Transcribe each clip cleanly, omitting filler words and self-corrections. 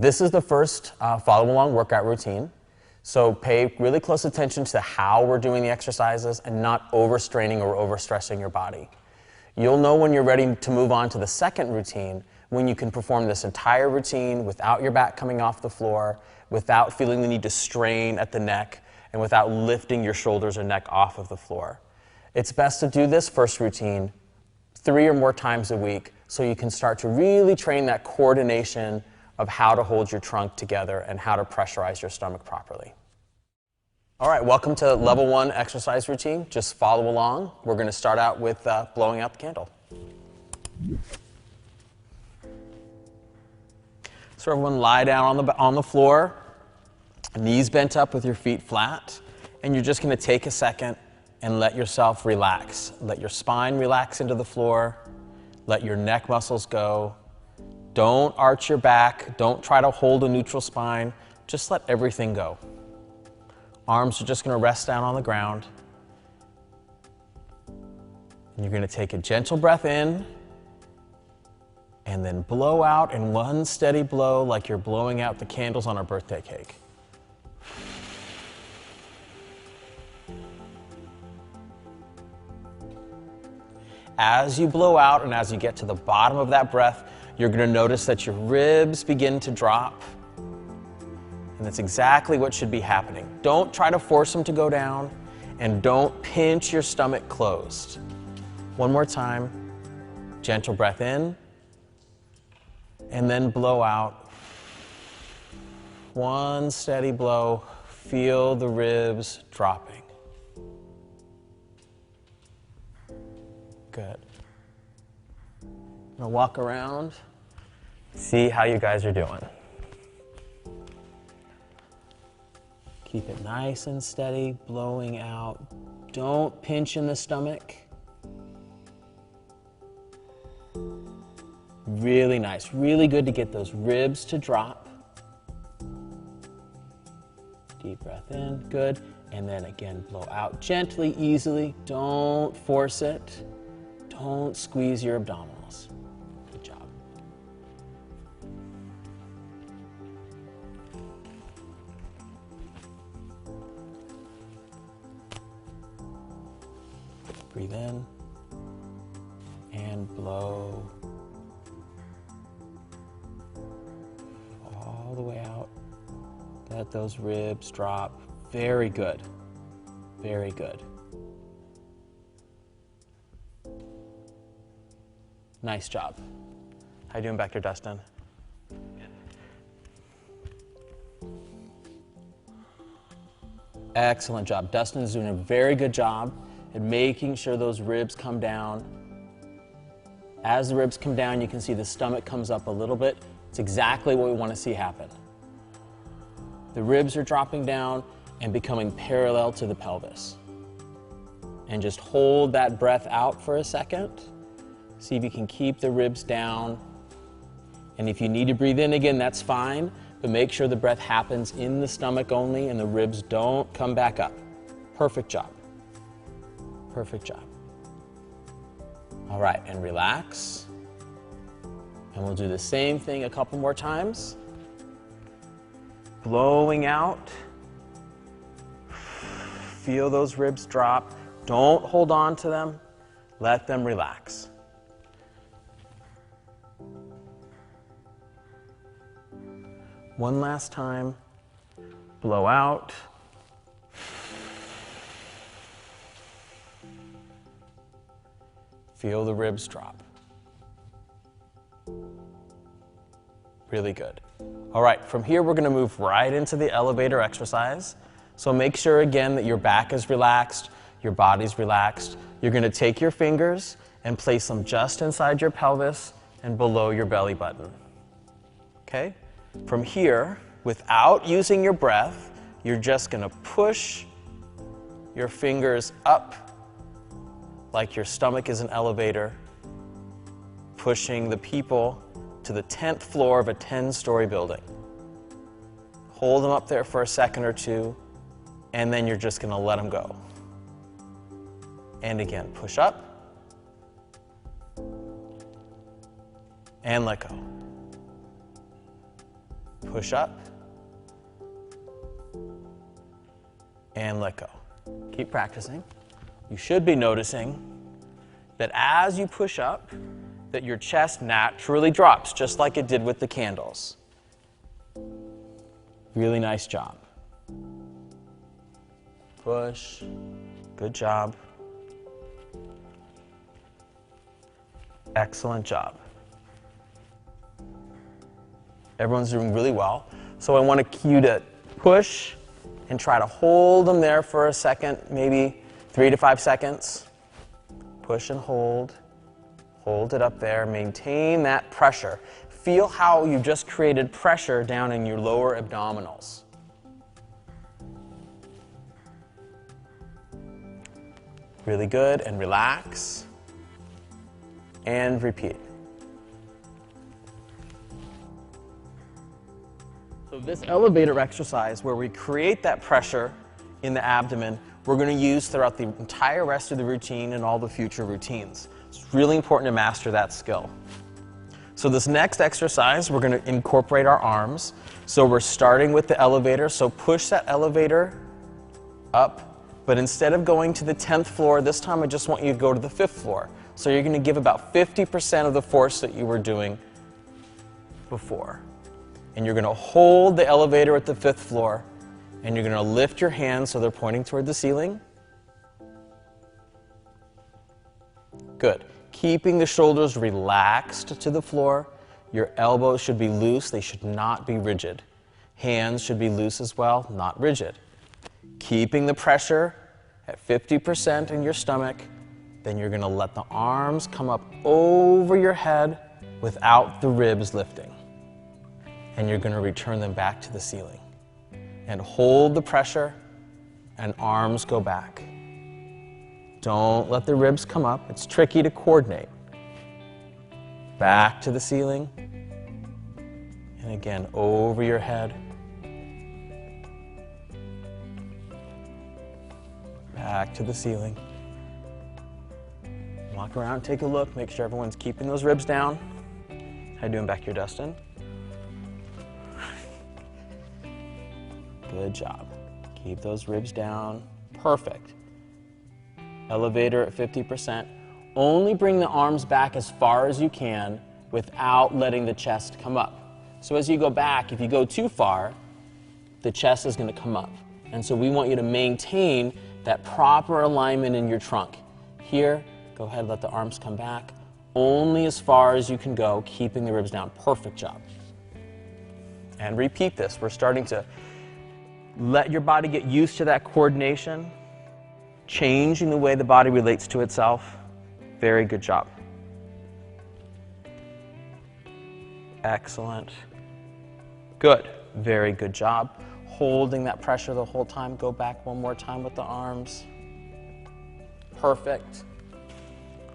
This is the first follow-along workout routine. So pay really close attention to how we're doing the exercises and not overstraining or overstressing your body. You'll know when you're ready to move on to the second routine when you can perform this entire routine without your back coming off the floor, without feeling the need to strain at the neck, and without lifting your shoulders or neck off of the floor. It's best to do this first routine 3 or more times a week so you can start to really train that coordination of how to hold your trunk together and how to pressurize your stomach properly. All right, welcome to level 1 exercise routine. Just follow along. We're going to start out with blowing out the candle. So everyone lie down on the floor, knees bent up with your feet flat, and you're just going to take a second and let yourself relax. Let your spine relax into the floor. Let your neck muscles go. Don't arch your back. Don't try to hold a neutral spine. Just let everything go. Arms are just going to rest down on the ground. And you're going to take a gentle breath in and then blow out in one steady blow like you're blowing out the candles on a birthday cake. As you blow out and as you get to the bottom of that breath, you're going to notice that your ribs begin to drop. And that's exactly what should be happening. Don't try to force them to go down, and don't pinch your stomach closed. One more time. Gentle breath in, and then blow out. One steady blow. Feel the ribs dropping. Good. I'm gonna walk around, see how you guys are doing. Keep it nice and steady, blowing out. Don't pinch in the stomach. Really nice, really good to get those ribs to drop. Deep breath in, good. And then again, blow out gently, easily. Don't force it. Don't squeeze your abdominals. Good job. Breathe in and blow all the way out. Let those ribs drop. Very good. Very good. Nice job. How you doing back there, Dustin? Excellent job. Dustin is doing a very good job at making sure those ribs come down. As the ribs come down, you can see the stomach comes up a little bit. It's exactly what we want to see happen. The ribs are dropping down and becoming parallel to the pelvis. And just hold that breath out for a second. See if you can keep the ribs down. And if you need to breathe in again, that's fine, but make sure the breath happens in the stomach only and the ribs don't come back up. Perfect job. Perfect job. All right, and relax. And we'll do the same thing a couple more times. Blowing out. Feel those ribs drop. Don't hold on to them. Let them relax. One last time. Blow out. Feel the ribs drop. Really good. All right, from here we're going to move right into the elevator exercise. So make sure again that your back is relaxed, your body's relaxed. You're going to take your fingers and place them just inside your pelvis and below your belly button. Okay? From here, without using your breath, you're just going to push your fingers up like your stomach is an elevator, pushing the people to the 10th floor of a 10-story building. Hold them up there for a second or two, and then you're just going to let them go. And again, push up, and let go. Push up. And let go. Keep practicing. You should be noticing that as you push up, that your chest naturally drops, just like it did with the candles. Really nice job. Push. Good job. Excellent job. Everyone's doing really well. So I want you to push and try to hold them there for a second, maybe 3 to 5 seconds. Push and hold. Hold it up there. Maintain that pressure. Feel how you just created pressure down in your lower abdominals. Really good. And relax. And repeat. So this elevator exercise where we create that pressure in the abdomen, we're going to use throughout the entire rest of the routine and all the future routines. It's really important to master that skill. So this next exercise, we're going to incorporate our arms. So we're starting with the elevator. So push that elevator up, but instead of going to the 10th floor, this time I just want you to go to the 5th floor. So you're going to give about 50% of the force that you were doing before. And you're going to hold the elevator at the 5th floor, and you're going to lift your hands so they're pointing toward the ceiling. Good. Keeping the shoulders relaxed to the floor. Your elbows should be loose. They should not be rigid. Hands should be loose as well, not rigid. Keeping the pressure at 50% in your stomach. Then you're going to let the arms come up over your head without the ribs lifting. And you're going to return them back to the ceiling. And hold the pressure, and arms go back. Don't let the ribs come up. It's tricky to coordinate. Back to the ceiling. And again, over your head. Back to the ceiling. Walk around, take a look, make sure everyone's keeping those ribs down. How you doing back here, Dustin? Good job. Keep those ribs down. Perfect. Elevator at 50%. Only bring the arms back as far as you can without letting the chest come up. So as you go back, if you go too far, the chest is going to come up. And so we want you to maintain that proper alignment in your trunk. Here, go ahead, let the arms come back. Only as far as you can go, keeping the ribs down. Perfect job. And repeat this. We're starting to let your body get used to that coordination, changing the way the body relates to itself. Very good job. Excellent. Good. Very good job. Holding that pressure the whole time. Go back one more time with the arms. Perfect.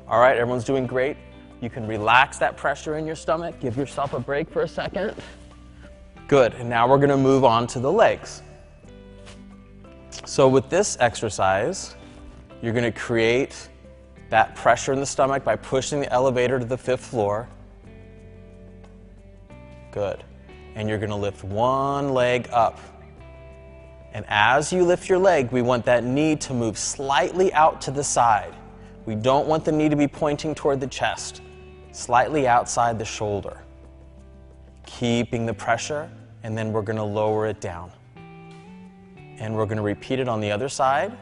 All right, everyone's doing great. You can relax that pressure in your stomach. Give yourself a break for a second. Good. And now we're going to move on to the legs. So with this exercise, you're going to create that pressure in the stomach by pushing the elevator to the 5th floor. Good. And you're going to lift one leg up. And as you lift your leg, we want that knee to move slightly out to the side. We don't want the knee to be pointing toward the chest, slightly outside the shoulder. Keeping the pressure, and then we're going to lower it down. And we're going to repeat it on the other side.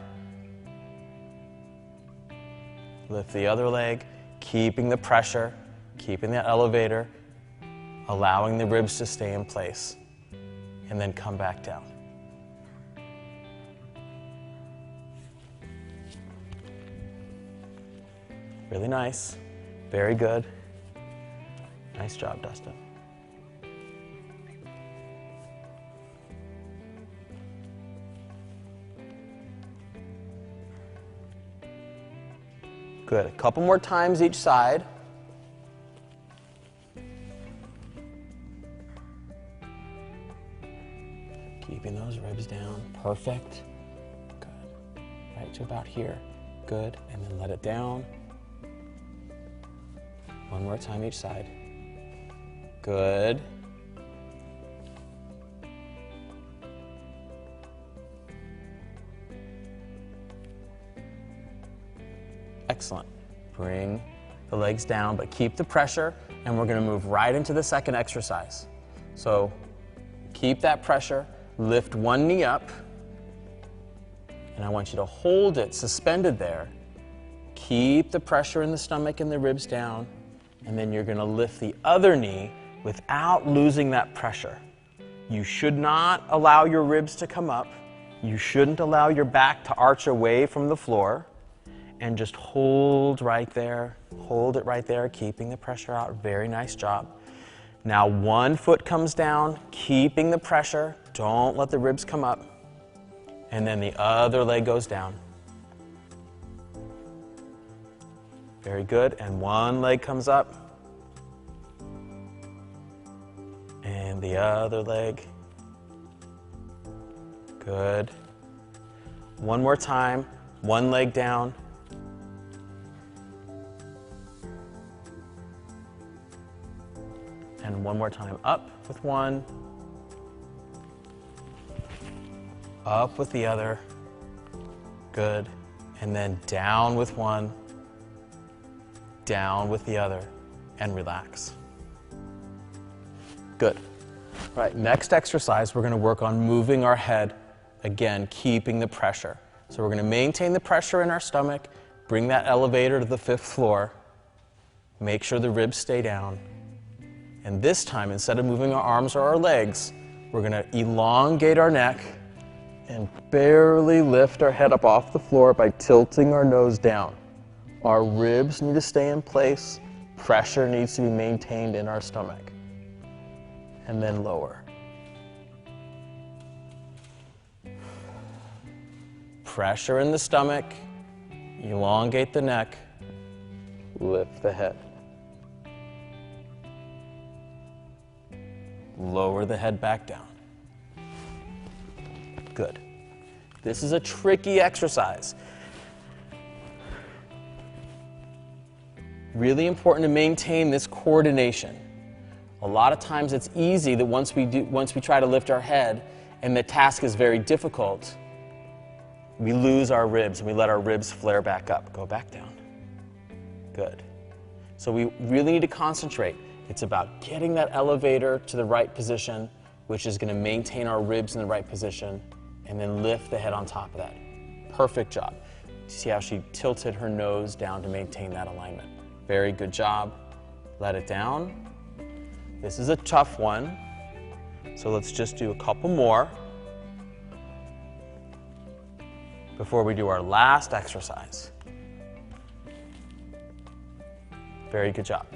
Lift the other leg, keeping the pressure, keeping that elevator, allowing the ribs to stay in place, and then come back down. Really nice. Very good. Nice job, Dustin. Good. A couple more times each side. Keeping those ribs down. Perfect. Good. Right to about here. Good. And then let it down. One more time each side. Good. Excellent. Bring the legs down, but keep the pressure, and we're gonna move right into the second exercise. So keep that pressure, lift one knee up, and I want you to hold it suspended there. Keep the pressure in the stomach and the ribs down, and then you're gonna lift the other knee without losing that pressure. You should not allow your ribs to come up. You shouldn't allow your back to arch away from the floor, and just hold right there. Hold it right there, keeping the pressure out. Very nice job. Now one foot comes down, keeping the pressure. Don't let the ribs come up. And then the other leg goes down. Very good. And one leg comes up. And the other leg. Good. One more time. One leg down. And one more time. Up with one. Up with the other. Good. And then down with one. Down with the other. And relax. Good. All right, next exercise, we're going to work on moving our head. Again, keeping the pressure. So we're going to maintain the pressure in our stomach, bring that elevator to the 5th floor, make sure the ribs stay down. And this time, instead of moving our arms or our legs, we're going to elongate our neck and barely lift our head up off the floor by tilting our nose down. Our ribs need to stay in place. Pressure needs to be maintained in our stomach. And then lower. Pressure in the stomach, elongate the neck, lift the head. Lower the head back down. Good. This is a tricky exercise. Really important to maintain this coordination. A lot of times it's easy that once we try to lift our head and the task is very difficult, we lose our ribs and we let our ribs flare back up. Go back down. Good. So we really need to concentrate. It's about getting that elevator to the right position, which is going to maintain our ribs in the right position, and then lift the head on top of that. Perfect job. See how she tilted her nose down to maintain that alignment. Very good job. Let it down. This is a tough one, so let's just do a couple more before we do our last exercise. Very good job.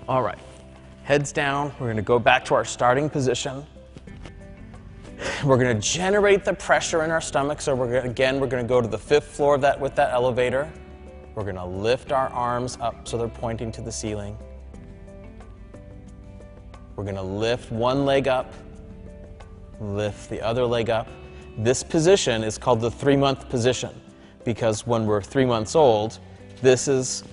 All right, heads down. We're going to go back to our starting position. We're going to generate the pressure in our stomach, so we're going to go to the 5th floor with that elevator. We're going to lift our arms up so they're pointing to the ceiling. We're going to lift one leg up, lift the other leg up. This position is called the 3-month position because when we're 3 months old, this is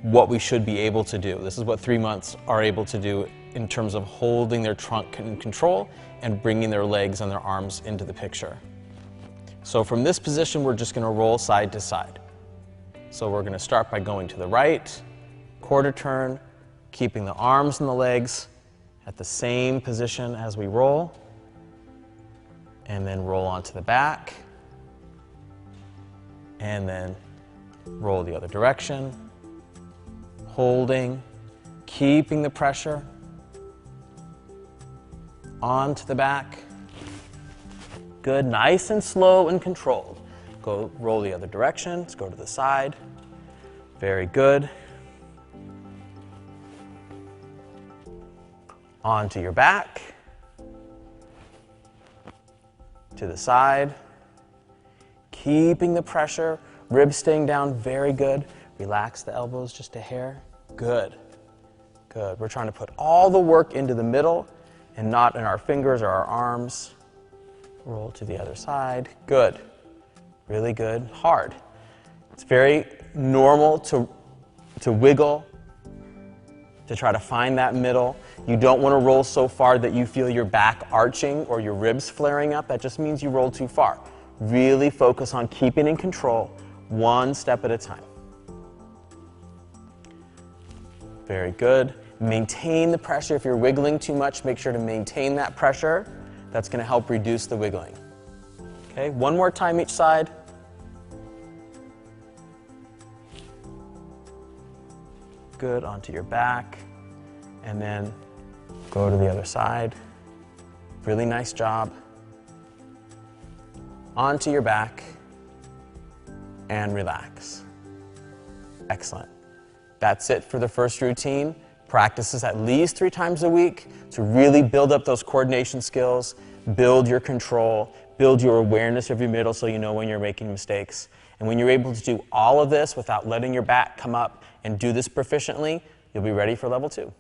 what we should be able to do. This is what 3 months are able to do in terms of holding their trunk in control and bringing their legs and their arms into the picture. So from this position, we're just going to roll side to side. So we're going to start by going to the right, quarter turn, keeping the arms and the legs at the same position as we roll, and then roll onto the back, and then roll the other direction, holding, keeping the pressure onto the back. Good, nice and slow and controlled. Go roll the other direction. Let's go to the side. Very good. Onto your back. To the side. Keeping the pressure. Ribs staying down. Very good. Relax the elbows just a hair. Good. Good. We're trying to put all the work into the middle and not in our fingers or our arms. Roll to the other side. Good. Really good. Hard. It's very normal to wiggle, to try to find that middle. You don't want to roll so far that you feel your back arching or your ribs flaring up. That just means you rolled too far. Really focus on keeping in control, one step at a time. Very good. Maintain the pressure. If you're wiggling too much, make sure to maintain that pressure. That's going to help reduce the wiggling. Okay, one more time each side. Good, onto your back. And then go to the other side. Really nice job. Onto your back. And relax. Excellent. That's it for the first routine. Practice this at least 3 times a week to really build up those coordination skills, build your control, build your awareness of your middle so you know when you're making mistakes. And when you're able to do all of this without letting your back come up and do this proficiently, you'll be ready for level 2.